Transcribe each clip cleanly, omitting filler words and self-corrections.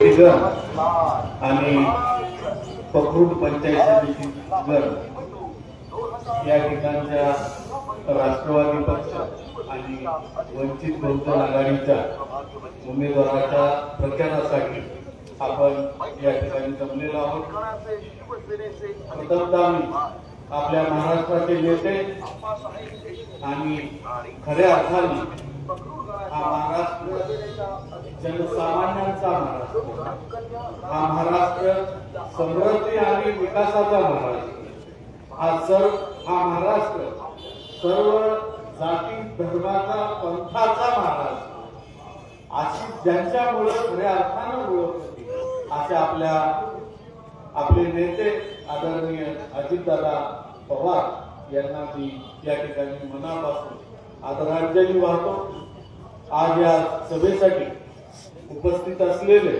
आणि पखरूड पंचायत समितीवर या ठिकाणच्या राष्ट्रवादी पक्ष आणि वंचित बहुजन आघाडीच्या उमेदवाराच्या प्रचारासाठी आपण या ठिकाणी जमलेलो आहोत। प्रथमतः मी आपल्या महाराष्ट्राचे नेते आणि खऱ्या अर्थाने हा महाराष्ट्र जनसामान्यांचा महाराष्ट्र, हा महाराष्ट्र समृद्धी आणि विकासाचा महाराष्ट्र, हा महाराष्ट्र सर्व जाती धर्माचा पंथाचा महाराष्ट्र अशी ज्यांच्यामुळे खऱ्या अर्थानं ओळख होती असे आपले नेते आदरणीय अजितदादा पवार यांना मी या ठिकाणी मनापासून आदरांजली वाहतो। आज या सभेसाठी उपस्थित असलेले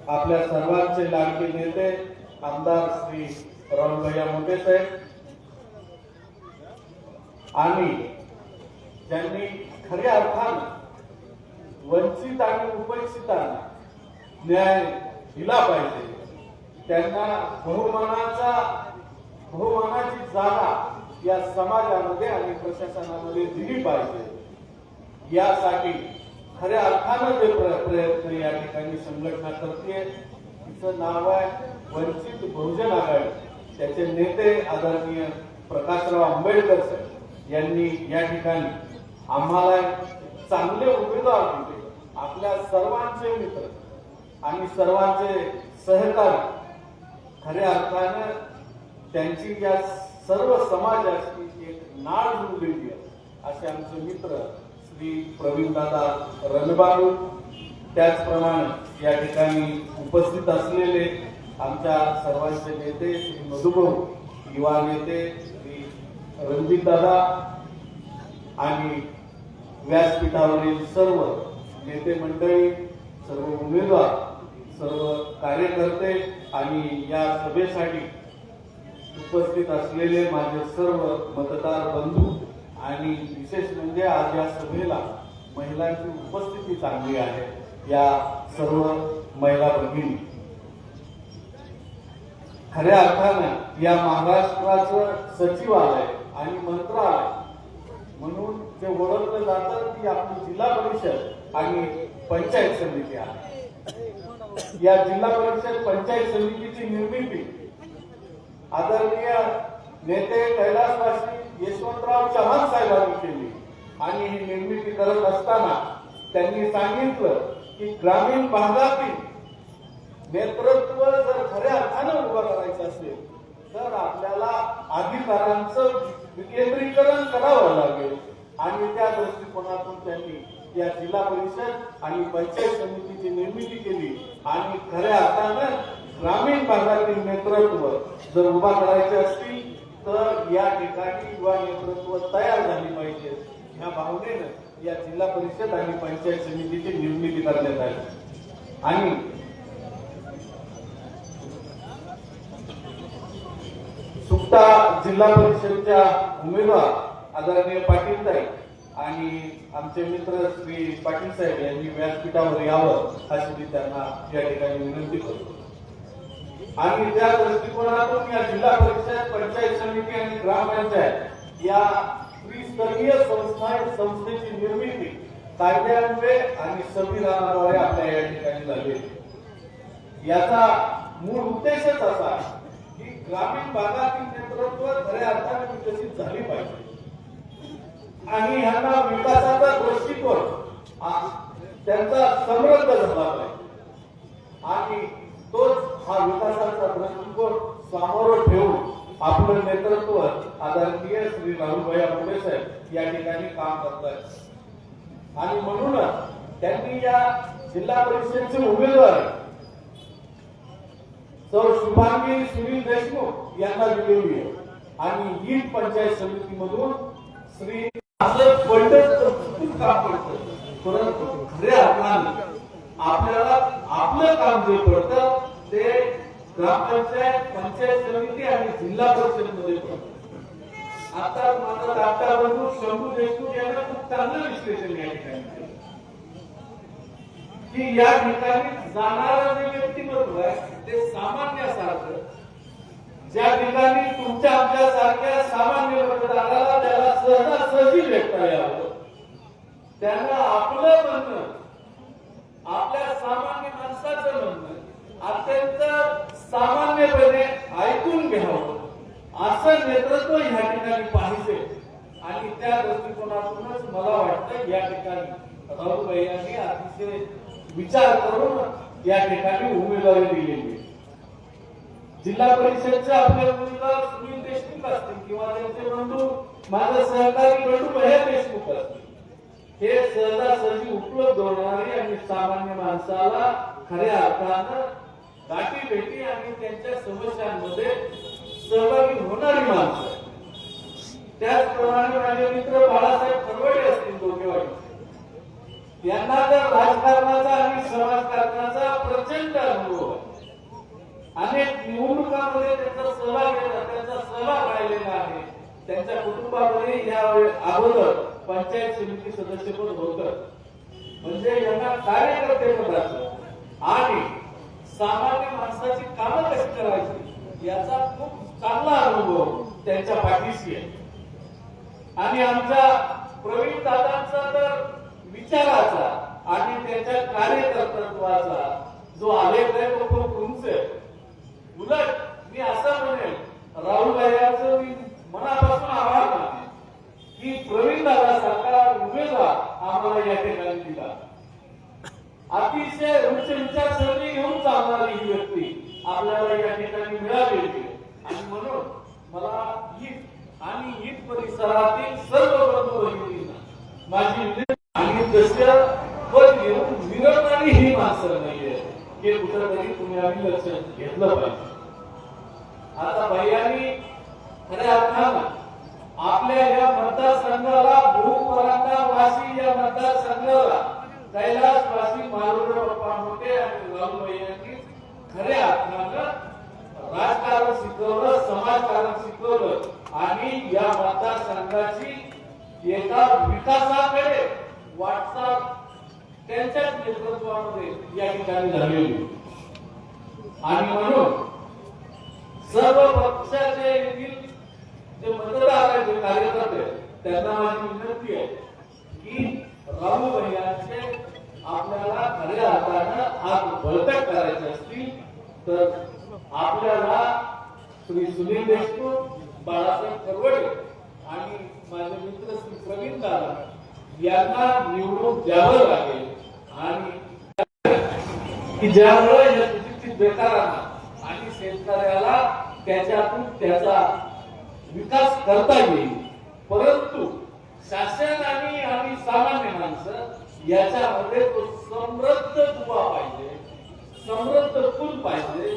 आपल्या सर्वांचे लाडके नेते आमदार श्री राहुलभैया मोठे साहेब आणि ज्यांनी खऱ्या अर्थानं वंचित आणि उपेक्षितांना न्याय दिला पाहिजे, त्यांना बहुमानाची जागा या समाजामध्ये आणि प्रशासनामध्ये दिली पाहिजे, यासाठी खऱ्या अर्थानं जे प्रयत्न या ठिकाणी संघटना करते तिचं नाव आहे वंचित बहुजन आघाडी। त्याचे नेते आदरणीय प्रकाशराव आंबेडकर साहेब यांनी या ठिकाणी आम्हाला चांगले उमेदवार दिले, आपल्या सर्वांचे मित्र आणि सर्वांचे सहकारी, खऱ्या अर्थानं त्यांची या सर्व समाजाची एक नाळ जुळलेली आहे असे आमचे मित्र श्री प्रवीणदादा रणबाबू, त्याचप्रमाणे या ठिकाणी उपस्थित असलेले आमच्या सर्वांचे नेते श्री मधुभाऊ, युवा नेते श्री रणजितदादा आणि व्यासपीठावरील सर्व नेते मंडळी, सर्व उमेदवार, सर्व कार्यकर्ते आणि या सभेसाठी उपस्थित असलेले माझे सर्व मतदार बंधू आणि विशेष म्हणजे आज या सभेला महिलांची उपस्थिती चांगली आहे, या सर्व महिला भगिनी, खऱ्या अर्थानं या महाराष्ट्राचं सचिवालय आणि मंत्रालय म्हणून जे ओळखलं जातं ती आपली जिल्हा परिषद आणि पंचायत समिती आहे। या जिल्हा परिषद पंचायत समितीची निर्मिती आदरणीय नेते कैलासवासी यशवंतराव चव्हाण साहेबांनी केली आणि ही निर्मिती करत असताना त्यांनी सांगितलं की ग्रामीण भागातील नेतृत्व जर खऱ्या अर्थानं उभं करायचं असेल तर आपल्याला अधिकारांचं विकेंद्रीकरण करावं लागेल आणि त्या दृष्टिकोनातून त्यांनी या जिल्हा परिषद आणि पंचायत समितीची निर्मिती केली आणि खऱ्या अर्थानं ग्रामीण भागातील नेतृत्व जर उभा करायचे असतील तर या ठिकाणी युवा नेतृत्व तयार झाली पाहिजे, ह्या भावनेनं या जिल्हा परिषद आणि पंचायत समितीची निर्मिती करण्यात आली। आणि सुप्ता जिल्हा परिषदच्या उमेदवार आदरणीय पाटील साहेब आणि आमचे मित्र श्री पाटील साहेब यांनी व्यासपीठावर यावं अशी मी त्यांना या ठिकाणी विनंती करतो आणि त्या दृष्टिकोनातून या जिल्हा परिषद, पंचायत समिती आणि ग्रामपंचायत या त्रिस्तरीय संस्थेची निर्मिती कायद्यान्वये आणि संविधानाद्वारे आपल्या या ठिकाणी झाली। याचा मूळ उद्देशच असा की ग्रामीण भागातील नेतृत्व खऱ्या अर्थाने विकसित झाली पाहिजे आणि ह्यांना विकासाचा दृष्टिकोन त्यांचा समृद्ध झाला पाहिजे आणि तोच हा विकासाचा दृष्टिकोन समोर ठेवून आपलं नेतृत्व आदरणीय श्री राहुलभैया मोठे साहेब या ठिकाणी काम करतात आणि म्हणूनच त्यांनी या जिल्हा परिषदेचे उमेदवार सौ शुभांगी सुनील देशमुख यांना दिलेली आहे आणि ही पंचायत समितीमधून श्री काम करतं, परंतु खऱ्या अर्थाने आपल्याला आपलं काम जे पडतं ते ग्रामपंचायत, पंचायत समिती आणि जिल्हा परिषद मध्ये पडतं। आता माझा धाकटा बंधू शंभू देशमुख यांना खूप चांगलं विश्लेषण या ठिकाणी की या ठिकाणी जाणारं जे कुटुंब आहे ते सामान्यासारखं, ज्या ठिकाणी तुमच्या आमच्या सारख्या सामान्य मतदाराला त्याला सहजासहजी भेटता यावं, त्यानं आपलं म्हणणं, आपल्या सामान्य माणसाचं म्हणणं अत्यंत सामान्यपणे ऐकून घ्यावं, असं नेतृत्व या ठिकाणी पाहिजे. आणि त्या दृष्टिकोनातूनच मला वाटतं या ठिकाणी राहुलभाई यांनी अतिशय विचार करून या ठिकाणी उमेदवारी दिलेली. जिल्हा परिषदचे आपले उमेदवार सुनील देशमुख असतील किंवा त्यांचे बंधू माझे सहकारी बंधू भैया देशमुख असतील, हे सहजासहजी उपलब्ध होणारे आणि सामान्य माणसाला खऱ्या अर्थानं गाठी भेटी आणि त्यांच्या समस्यांमध्ये सहभागी होणारी माणसं. त्याचप्रमाणे माझे मित्र बाळासाहेब खरवडे असतील डोकेवाडी, यांना तर राजकारणाचा आणि समाजकारणाचा प्रचंड अनुभव आहे. अनेक निवडणुकांमध्ये त्यांचा सहभाग राहिलेला आहे. त्यांच्या कुटुंबामध्ये या अगोदर पंचायत समिती सदस्यपद होतं. म्हणजे यांना कार्यकर्ते पदाचं आणि सामान्य माणसाची कामं कशी करायची याचा खूप चांगला अनुभव त्यांच्या पाठीशी आहे. आणि आमच्या प्रवीण दादांचा तर विचाराचा आणि त्यांच्या कार्यकर्तृत्वाचा जो आलेख आहे तो खूप उंच आहे. उलट मी असं म्हणेल, राहुलभाई यांचं मी मनापासून आभार मानेन की प्रवीण दादा सारखा उमेदवार आम्हाला या ठिकाणी दिला. अतिशय उच्च विचारसरणी घेऊन चालणारी ही व्यक्ती आपल्याला या ठिकाणी मिळालेली. आणि म्हणून मला ईद आणि ईद परिसरातील सर्व बंधू भगिनींना माझी विनंती, आणि जसं पद घेऊन विरळणारी ही माणसं नाहीये हे कुठंतरी तुम्ही आम्ही लक्ष घेतलं पाहिजे. आता भैयांनी खऱ्या अर्थानं आपल्या या मतदारसंघाला भूपरांना वासी या मतदारसंघाला कैलासवासी मारुती बाप्पा मोठे आणि राहुलभाई यांनी खऱ्या अर्थानं राजकारण शिकवलं, समाजकारण शिकवलं आणि या मतदारसंघाची एका विकासाकडे वाटचाल त्यांच्याच नेतृत्वामध्ये या ठिकाणी झालेली. आणि म्हणून सर्व पक्षाचे येथील जे मतदार आहेत, जे कार्यकर्ते, त्यांना माझी विनंती आहे की राहुलभाई यांचे आपल्याला खऱ्या अर्थानं हात बळकट करायचे असतील तर आपल्याला श्री सुनील देशमुख, बाळासाहेब खरवडे आणि माझे मित्र श्री प्रवीण दादा यांना निवडून द्यावं लागेल. आणि की ज्यामुळे या सुशिक्षित बेकारांना आणि शेतकऱ्याला त्याच्यातून त्याचा विकास करता येईल. परंतु शासन आणि सामान्य माणसं याच्यामध्ये तो समृद्ध दुवा पाहिजे, समृद्ध फुल पाहिजे.